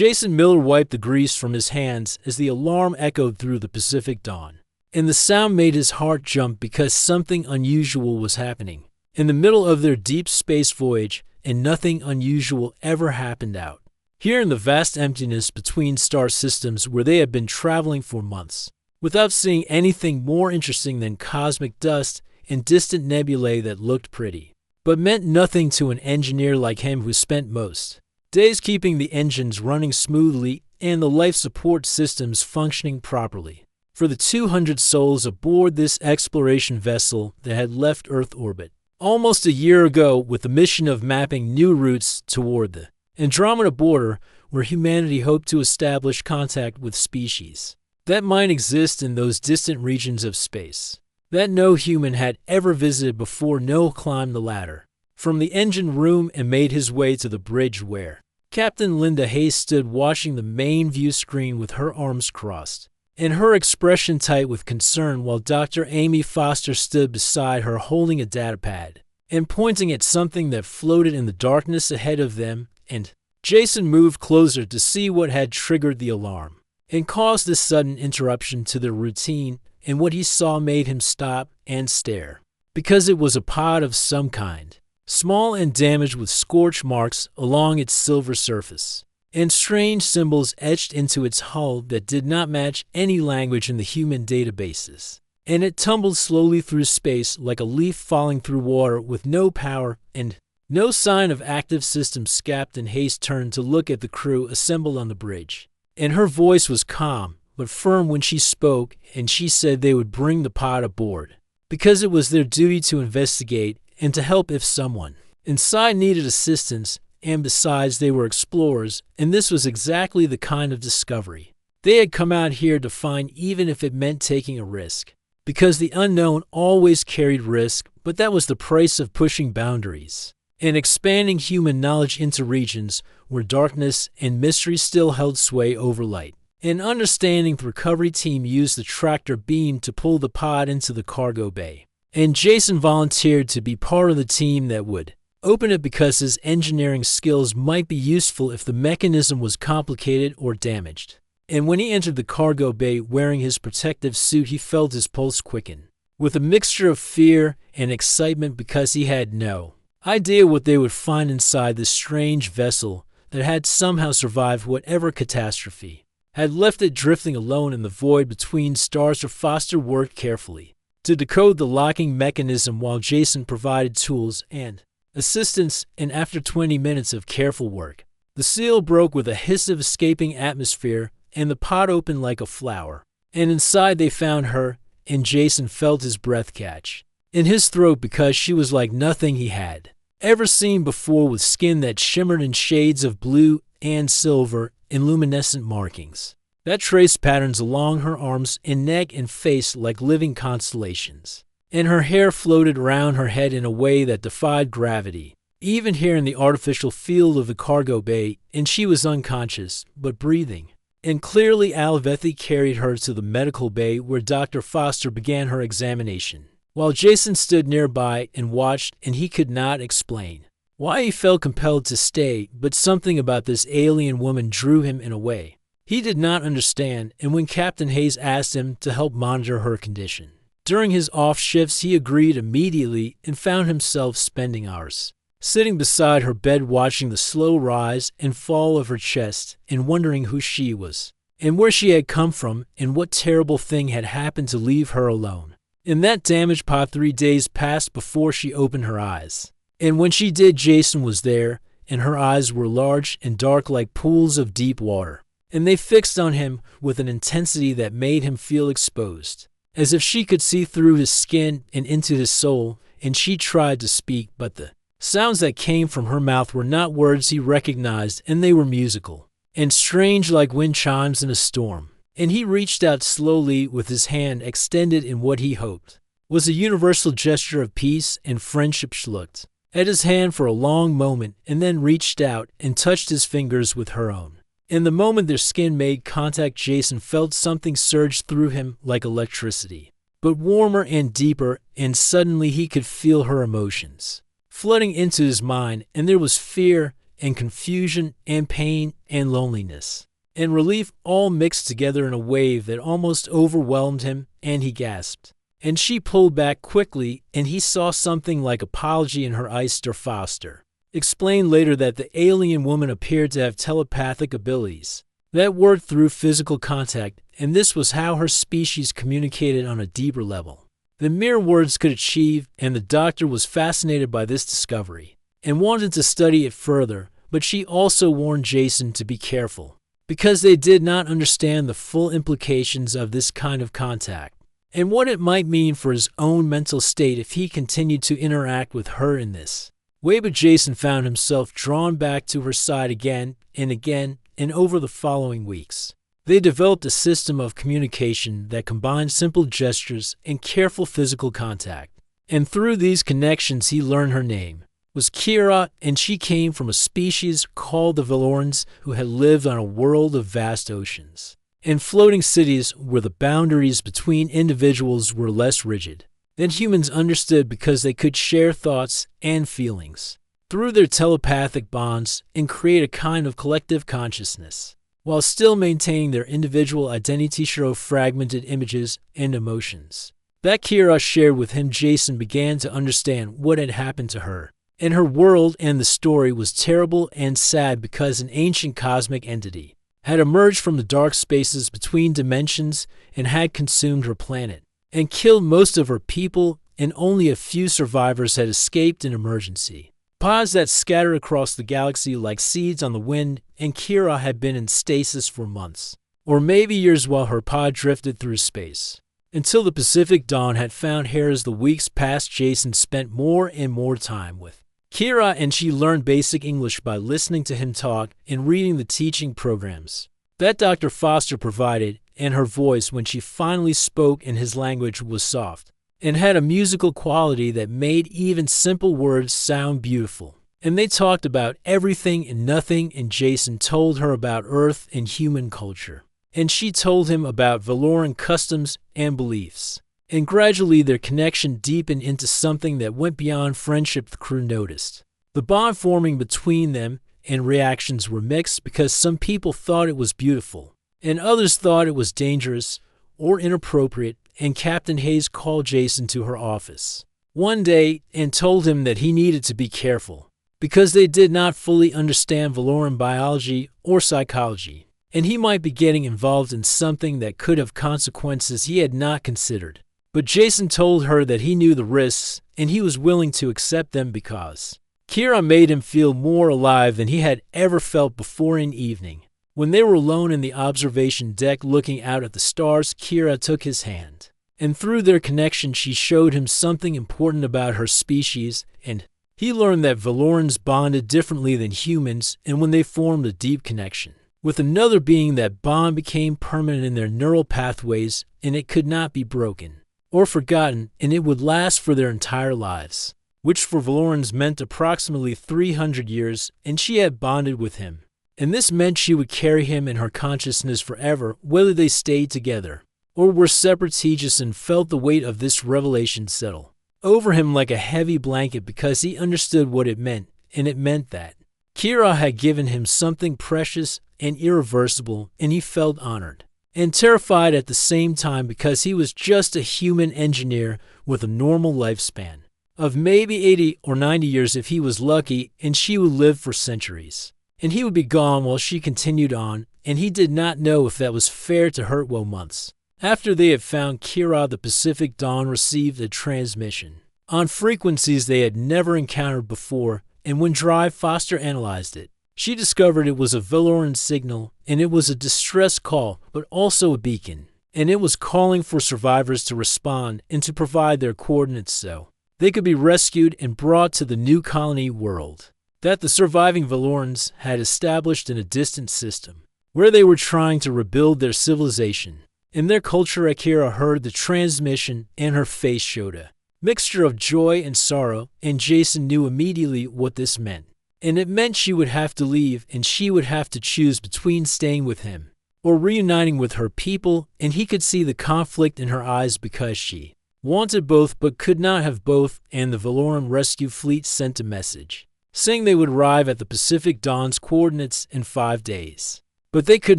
Jason Miller wiped the grease from his hands as the alarm echoed through the Pacific dawn. And the sound made his heart jump because something unusual was happening. In the middle of their deep space voyage, and nothing unusual ever happened out. Here in the vast emptiness between star systems where they had been traveling for months, without seeing anything more interesting than cosmic dust and distant nebulae that looked pretty, but meant nothing to an engineer like him who spent most days keeping the engines running smoothly and the life support systems functioning properly for the 200 souls aboard this exploration vessel that had left Earth orbit almost a year ago with the mission of mapping new routes toward the Andromeda border where humanity hoped to establish contact with species that might exist in those distant regions of space that no human had ever visited before. Noah climbed the ladder from the engine room and made his way to the bridge where Captain Linda Hayes stood watching the main view screen with her arms crossed and her expression tight with concern, while Dr. Amy Foster stood beside her holding a datapad and pointing at something that floated in the darkness ahead of them. And Jason moved closer to see what had triggered the alarm and caused this sudden interruption to their routine, and what he saw made him stop and stare, because it was a pod of some kind, small and damaged with scorch marks along its silver surface, and strange symbols etched into its hull that did not match any language in the human databases. And it tumbled slowly through space like a leaf falling through water with no power and no sign of active systems. Captain Hayes turned to look at the crew assembled on the bridge, and her voice was calm but firm when she spoke, and she said they would bring the pod aboard because it was their duty to investigate and to help if someone inside needed assistance. And besides, they were explorers, and this was exactly the kind of discovery they had come out here to find, even if it meant taking a risk. Because the unknown always carried risk, but that was the price of pushing boundaries and expanding human knowledge into regions where darkness and mystery still held sway over light. An understanding the recovery team used the tractor beam to pull the pod into the cargo bay, and Jason volunteered to be part of the team that would open it because his engineering skills might be useful if the mechanism was complicated or damaged. And when he entered the cargo bay wearing his protective suit, he felt his pulse quicken, with a mixture of fear and excitement because he had no idea what they would find inside this strange vessel that had somehow survived whatever catastrophe had left it drifting alone in the void between stars. Foster worked carefully to decode the locking mechanism while Jason provided tools and assistance, and after 20 minutes of careful work, the seal broke with a hiss of escaping atmosphere, and the pod opened like a flower. And inside they found her, and Jason felt his breath catch in his throat because she was like nothing he had ever seen before, with skin that shimmered in shades of blue and silver and luminescent markings that traced patterns along her arms and neck and face like living constellations. And her hair floated around her head in a way that defied gravity, even here in the artificial field of the cargo bay, and she was unconscious, but breathing. And clearly Alvethi carried her to the medical bay where Dr. Foster began her examination, while Jason stood nearby and watched, and he could not explain why he felt compelled to stay, but something about this alien woman drew him in a way he did not understand. And when Captain Hayes asked him to help monitor her condition during his off shifts, he agreed immediately and found himself spending hours sitting beside her bed watching the slow rise and fall of her chest and wondering who she was and where she had come from and what terrible thing had happened to leave her alone in that damaged pod. 3 days passed before she opened her eyes, and when she did, Jason was there, and her eyes were large and dark like pools of deep water, and they fixed on him with an intensity that made him feel exposed, as if she could see through his skin and into his soul. And she tried to speak, but the sounds that came from her mouth were not words he recognized, and they were musical and strange like wind chimes in a storm. And he reached out slowly with his hand extended in what he hoped was a universal gesture of peace and friendship. She looked at his hand for a long moment and then reached out and touched his fingers with her own. In the moment their skin made contact, Jason felt something surge through him like electricity, but warmer and deeper, and suddenly he could feel her emotions flooding into his mind, and there was fear and confusion and pain and loneliness and relief all mixed together in a wave that almost overwhelmed him, and he gasped. And she pulled back quickly, and he saw something like apology in her eyes. Foster explained later that the alien woman appeared to have telepathic abilities that worked through physical contact, and this was how her species communicated on a deeper level than mere words could achieve, and the doctor was fascinated by this discovery and wanted to study it further, but she also warned Jason to be careful because they did not understand the full implications of this kind of contact and what it might mean for his own mental state if he continued to interact with her in this way. But Jason found himself drawn back to her side again, and over the following weeks, they developed a system of communication that combined simple gestures and careful physical contact. And through these connections, he learned her name was Kira, and she came from a species called the Valorans who had lived on a world of vast oceans and floating cities where the boundaries between individuals were less rigid than humans understood because they could share thoughts and feelings through their telepathic bonds and create a kind of collective consciousness while still maintaining their individual identity through fragmented images and emotions that Kira shared with him. Jason began to understand what had happened to her and her world, and the story was terrible and sad because an ancient cosmic entity had emerged from the dark spaces between dimensions and had consumed her planet and killed most of her people, and only a few survivors had escaped in emergency pods that scattered across the galaxy like seeds on the wind. And Kira had been in stasis for months or maybe years while her pod drifted through space until the Pacific Dawn had found her. As the weeks passed, Jason spent more and more time with Kira, and she learned basic English by listening to him talk and reading the teaching programs that Dr. Foster provided, and her voice when she finally spoke in his language was soft and had a musical quality that made even simple words sound beautiful. And they talked about everything and nothing, and Jason told her about Earth and human culture, and she told him about Valoran customs and beliefs. And gradually their connection deepened into something that went beyond friendship. The crew noticed the bond forming between them, and reactions were mixed because some people thought it was beautiful and others thought it was dangerous or inappropriate. And Captain Hayes called Jason to her office one day and told him that he needed to be careful because they did not fully understand Valoran biology or psychology, and he might be getting involved in something that could have consequences he had not considered. But Jason told her that he knew the risks and he was willing to accept them because Kira made him feel more alive than he had ever felt before. In evening, when they were alone in the observation deck looking out at the stars, Kira took his hand, and through their connection she showed him something important about her species, and he learned that Valorans bonded differently than humans, and when they formed a deep connection with another being, that bond became permanent in their neural pathways, and it could not be broken or forgotten, and it would last for their entire lives, which for Valorans meant approximately 300 years, and she had bonded with him. And this meant she would carry him in her consciousness forever, whether they stayed together or were separate. Jason felt the weight of this revelation settle over him like a heavy blanket because he understood what it meant, and it meant that Kira had given him something precious and irreversible, and he felt honored and terrified at the same time because he was just a human engineer with a normal lifespan of maybe 80 or 90 years if he was lucky, and she would live for centuries. And he would be gone while she continued on, and he did not know if that was fair to her. Months after they had found Kira, the Pacific Dawn received a transmission on frequencies they had never encountered before, and when Foster analyzed it, she discovered it was a Valoran signal, and it was a distress call, but also a beacon, and it was calling for survivors to respond and to provide their coordinates so they could be rescued and brought to the new colony world that the surviving Valorans had established in a distant system where they were trying to rebuild their civilization. In their culture, Akira heard the transmission, and her face showed a mixture of joy and sorrow, and Jason knew immediately what this meant. And it meant she would have to leave, and she would have to choose between staying with him or reuniting with her people, and he could see the conflict in her eyes because she wanted both but could not have both. And the Valoran rescue fleet sent a message saying they would arrive at the Pacific Dawn's coordinates in 5 days. But they could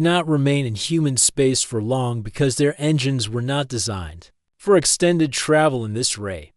not remain in human space for long because their engines were not designed for extended travel in this ray.